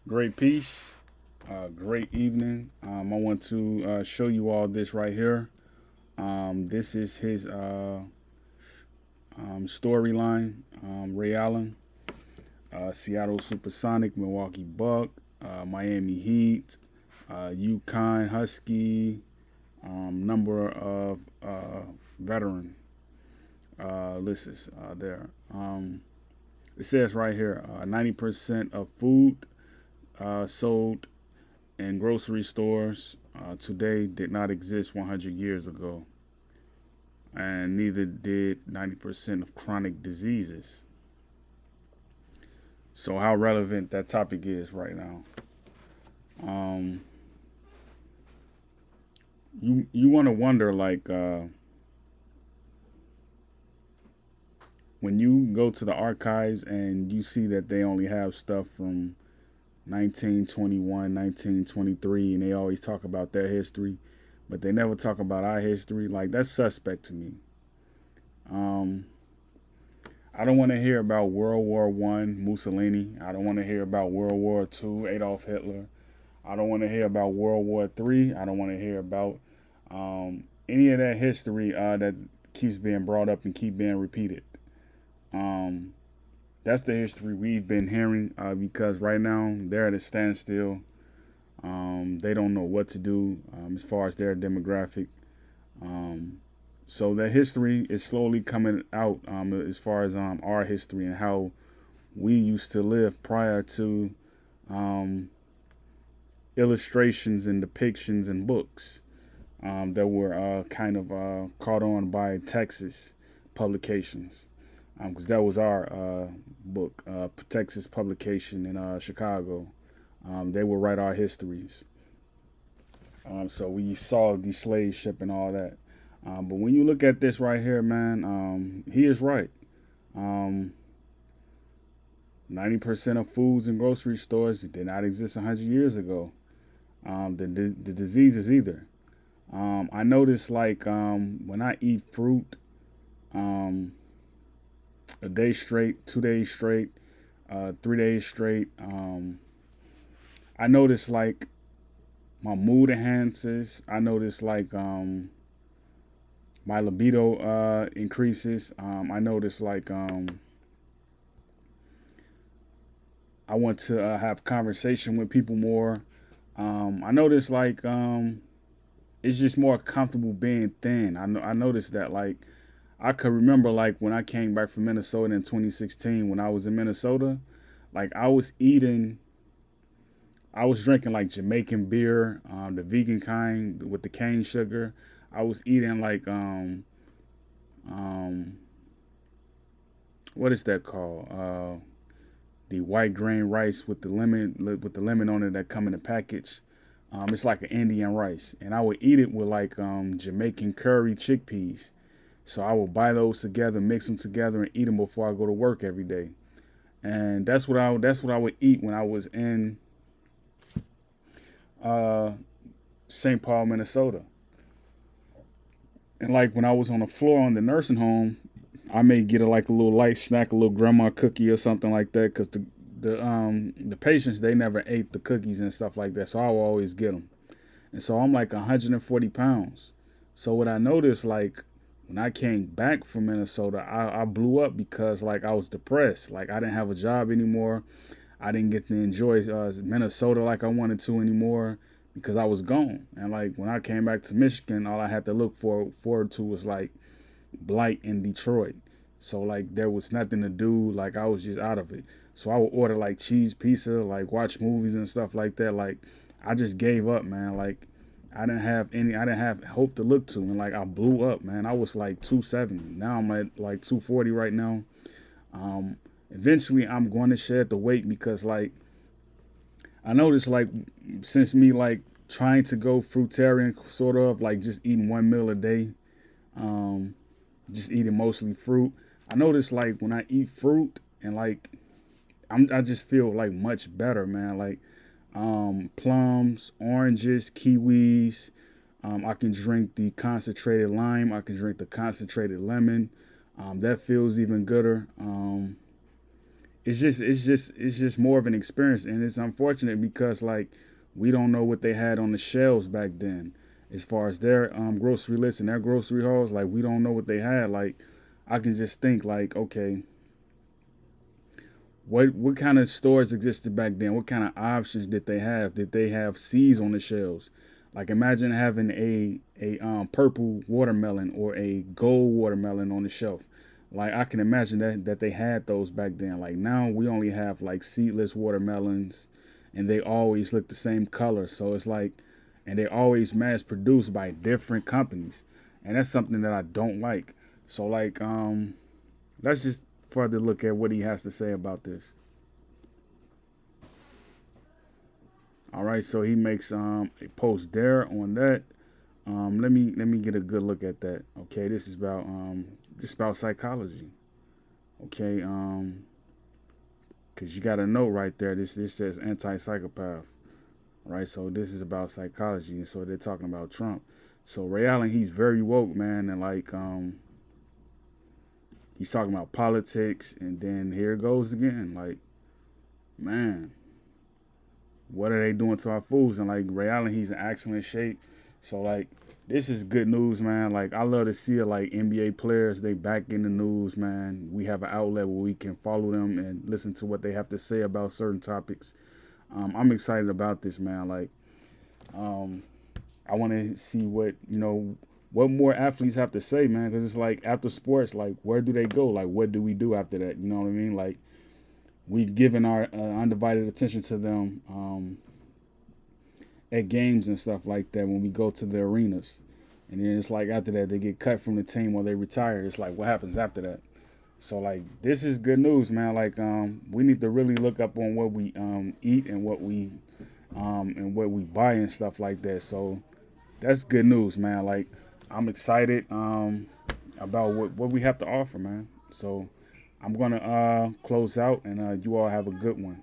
Great piece, great evening. I want to show you all this right here. This is his storyline. Ray Allen, Seattle Supersonic, Milwaukee Buck, Miami Heat, UConn Husky, number of veteran lists there. It says right here 90% of food sold in grocery stores today did not exist 100 years ago, and neither did 90% of chronic diseases. So, how relevant that topic is right now. Um, you want to wonder like when you go to the archives and you see that they only have stuff from 1921, 1923, and they always talk about their history, but they never talk about our history. Like that's suspect to me. Um, I don't want to hear about World War I, Mussolini. I don't want to hear about World War II, Adolf Hitler. I don't want to hear about World War III. I don't want to hear about any of that history that keeps being brought up and keep being repeated. Um, that's the history we've been hearing because right now they're at a standstill. They don't know what to do as far as their demographic. Um, so the history is slowly coming out as far as our history and how we used to live prior to um, illustrations and depictions and books that were kind of caught on by Texas publications because that was our book, Texas publication in Chicago. They would write our histories. So we saw the slave ship and all that. But when you look at this right here, man, he is right. Um, 90% of foods in grocery stores did not exist 100 years ago. The diseases either. I notice like when I eat fruit um, a day straight, 2 days straight, 3 days straight, I notice like my mood enhances. I notice like my libido increases. I notice like I want to have conversation with people more. I notice like it's just more comfortable being thin. I noticed that like I could remember like when I came back from Minnesota in 2016 when I was in Minnesota, like I was drinking like Jamaican beer, the vegan kind with the cane sugar. I was eating like um what is that called? The white grain rice with the lemon on it that come in a package. It's like an Indian rice, and I would eat it with like Jamaican curry chickpeas. So I would buy those together, mix them together, and eat them before I go to work every day. And that's what I would eat when I was in uh, St. Paul, Minnesota. And like when I was on the floor on the nursing home, I may get like a little light snack, a little grandma cookie or something like that, because the patients they never ate the cookies and stuff like that, so I will always get them. And so I'm like 140 pounds. So what I noticed like when I came back from Minnesota, I blew up because like I was depressed. Like I didn't have a job anymore. I didn't get to enjoy Minnesota like I wanted to anymore because I was gone. And like when I came back to Michigan, all I had to look forward to was like Blight in Detroit. So like there was nothing to do. Like I was just out of it. So I would order like cheese pizza, like watch movies and stuff like that. Like I just gave up, man. Like I didn't have hope to look to, and like I blew up, man. I was like 270. Now I'm at like 240 right now. Um, Eventually I'm going to shed the weight because like I noticed like since me like trying to go fruitarian, sort of like just eating one meal a day, um, just eating mostly fruit. I noticed like when I eat fruit and like I just feel like much better, man. Like plums, oranges, kiwis. I can drink the concentrated lime. I can drink the concentrated lemon. That feels even gooder. it's just more of an experience, and it's unfortunate because like we don't know what they had on the shelves back then as far as their grocery list and their grocery hauls. Like we don't know what they had. Like I can just think like, okay, what kind of stores existed back then? What kind of options did they have? Did they have seeds on the shelves? Like imagine having a purple watermelon or a gold watermelon on the shelf. Like I can imagine that they had those back then. Like now we only have like seedless watermelons, and they always look the same color. So it's like, and they always mass produced by different companies, and that's something that I don't like. So like let's just further look at what he has to say about this. All right, so he makes a post there on that. Let me get a good look at that. Okay, this is about psychology. Okay, because you got a note right there. This says anti-psychopath. Right, so this is about psychology, and so they're talking about Trump. So Ray Allen, he's very woke, man, and like he's talking about politics, and then here it goes again. Like, man, what are they doing to our foods? And like Ray Allen, he's in excellent shape. So like this is good news, man. Like I love to see it. Like NBA players, they back in the news, man. We have an outlet where we can follow them and listen to what they have to say about certain topics. I'm excited about this, man. Like um, I want to see what more athletes have to say, man. Because it's like after sports, like where do they go? Like what do we do after that? You know what I mean? Like we've given our undivided attention to them at games and stuff like that when we go to the arenas. And then it's like after that they get cut from the team or they retire. It's like what happens after that? So like this is good news, man. Like we need to really look up on what we eat and what we buy and stuff like that. So that's good news, man. Like I'm excited about what we have to offer, man. So I'm gonna close out, and you all have a good one.